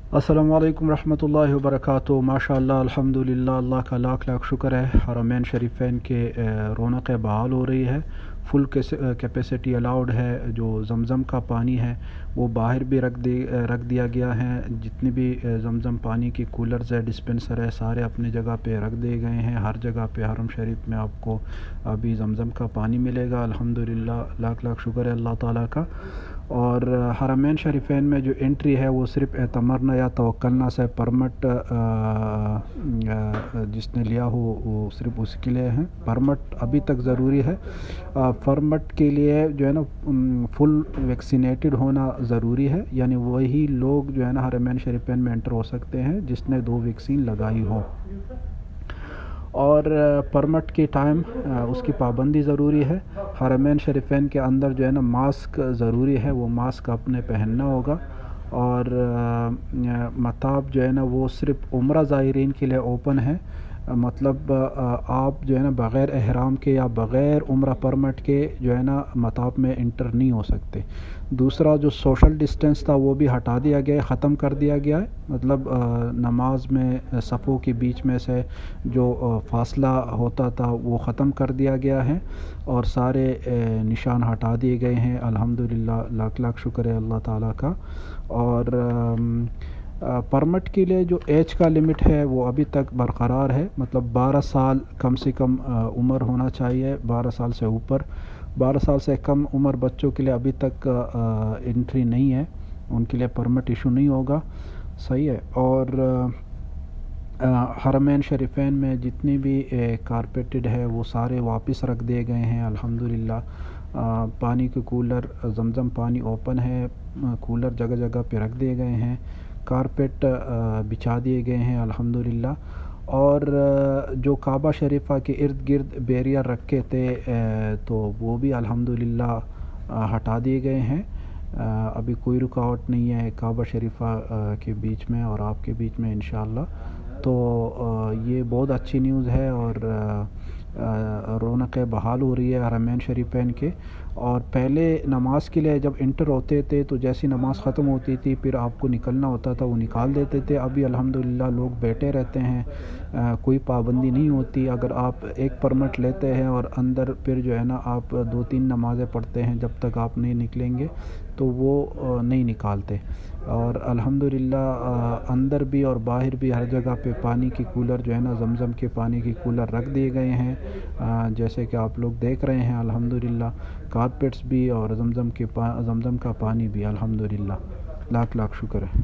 السلام علیکم ورحمۃ اللہ وبرکاتہ۔ ماشاء اللہ الحمدللہ، اللہ کا لاکھ لاکھ شکر ہے۔ حرمین شریفین کے رونقیں بحال ہو رہی ہے، فل کیپیسٹی الاؤڈ ہے۔ جو زمزم کا پانی ہے وہ باہر بھی رکھ دیا گیا ہے۔ جتنے بھی زمزم پانی کے کولرز ہے، ڈسپنسر ہے، سارے اپنی جگہ پہ رکھ دیے گئے ہیں۔ ہر جگہ پہ حرم شریف میں آپ کو ابھی زمزم کا پانی ملے گا۔ الحمدللہ، لاکھ لاکھ شکر ہے اللہ تعالیٰ کا۔ اور حرمین شریفین میں جو انٹری ہے وہ صرف اعتمرنا یا توکلنا سے پرمٹ جس نے لیا ہو وہ صرف اس کے لیے ہے۔ پرمٹ ابھی تک ضروری ہے۔ پرمٹ کے لیے جو ہے نا فل ویکسینیٹڈ ہونا ضروری ہے، یعنی وہی لوگ جو ہے نا حرمین شریفین میں انٹر ہو سکتے ہیں جس نے 2 ویکسین لگائی ہو۔ اور پرمٹ کے ٹائم اس کی پابندی ضروری ہے۔ حرمین شریفین کے اندر جو ہے نا ماسک ضروری ہے، وہ ماسک اپنے پہننا ہوگا۔ اور مطاب جو ہے نا وہ صرف عمرہ زائرین کے لیے اوپن ہے، مطلب آپ جو ہے نا بغیر احرام کے یا بغیر عمرہ پرمٹ کے جو ہے نا مطاب میں انٹر نہیں ہو سکتے۔ دوسرا جو سوشل ڈسٹینس تھا وہ بھی ہٹا دیا گیا ہے، ختم کر دیا گیا ہے۔ مطلب نماز میں صفوں کے بیچ میں سے جو فاصلہ ہوتا تھا وہ ختم کر دیا گیا ہے، اور سارے نشان ہٹا دیے گئے ہیں۔ الحمدللہ، لاکھ لاکھ شکر ہے اللہ تعالیٰ کا۔ اور پرمٹ کے لیے جو ایج کا لمٹ ہے وہ ابھی تک برقرار ہے، مطلب 12 سال کم سے کم عمر ہونا چاہیے، 12 سال سے اوپر۔ 12 سال سے کم عمر بچوں کے لیے ابھی تک انٹری نہیں ہے، ان کے لیے پرمٹ ایشو نہیں ہوگا، صحیح ہے۔ اور حرمین شریفین میں جتنی بھی کارپیٹڈ ہے وہ سارے واپس رکھ دیے گئے ہیں الحمدللہ۔ پانی کے کولر، زمزم پانی اوپن ہے، کولر جگہ جگہ پہ رکھ دیے گئے ہیں، کارپیٹ بچھا دیے گئے ہیں الحمدللہ۔ اور جو کعبہ شریفہ کے ارد گرد بیریئر رکھے تھے تو وہ بھی الحمدللہ ہٹا دیے گئے ہیں۔ ابھی کوئی رکاوٹ نہیں ہے کعبہ شریفہ کے بیچ میں اور آپ کے بیچ میں انشاءاللہ۔ تو یہ بہت اچھی نیوز ہے، اور رونقیں بحال ہو رہی ہے حرمین شریفین کے۔ اور پہلے نماز کے لیے جب انٹر ہوتے تھے تو جیسی نماز ختم ہوتی تھی پھر آپ کو نکلنا ہوتا تھا، وہ نکال دیتے تھے۔ ابھی الحمدللہ لوگ بیٹھے رہتے ہیں، کوئی پابندی نہیں ہوتی۔ اگر آپ ایک پرمٹ لیتے ہیں اور اندر پھر جو ہے نا آپ 2-3 نمازیں پڑھتے ہیں جب تک آپ نہیں نکلیں گے تو وہ نہیں نکالتے۔ اور الحمدللہ اندر بھی اور باہر بھی ہر جگہ پہ پانی کی کولر جو ہے نا زمزم کے پانی کی کولر رکھ دیے گئے ہیں، جیسے کہ آپ لوگ دیکھ رہے ہیں الحمدللہ۔ کارپیٹس بھی اور زمزم کا پانی بھی الحمدللہ، لاکھ لاکھ شکر ہے۔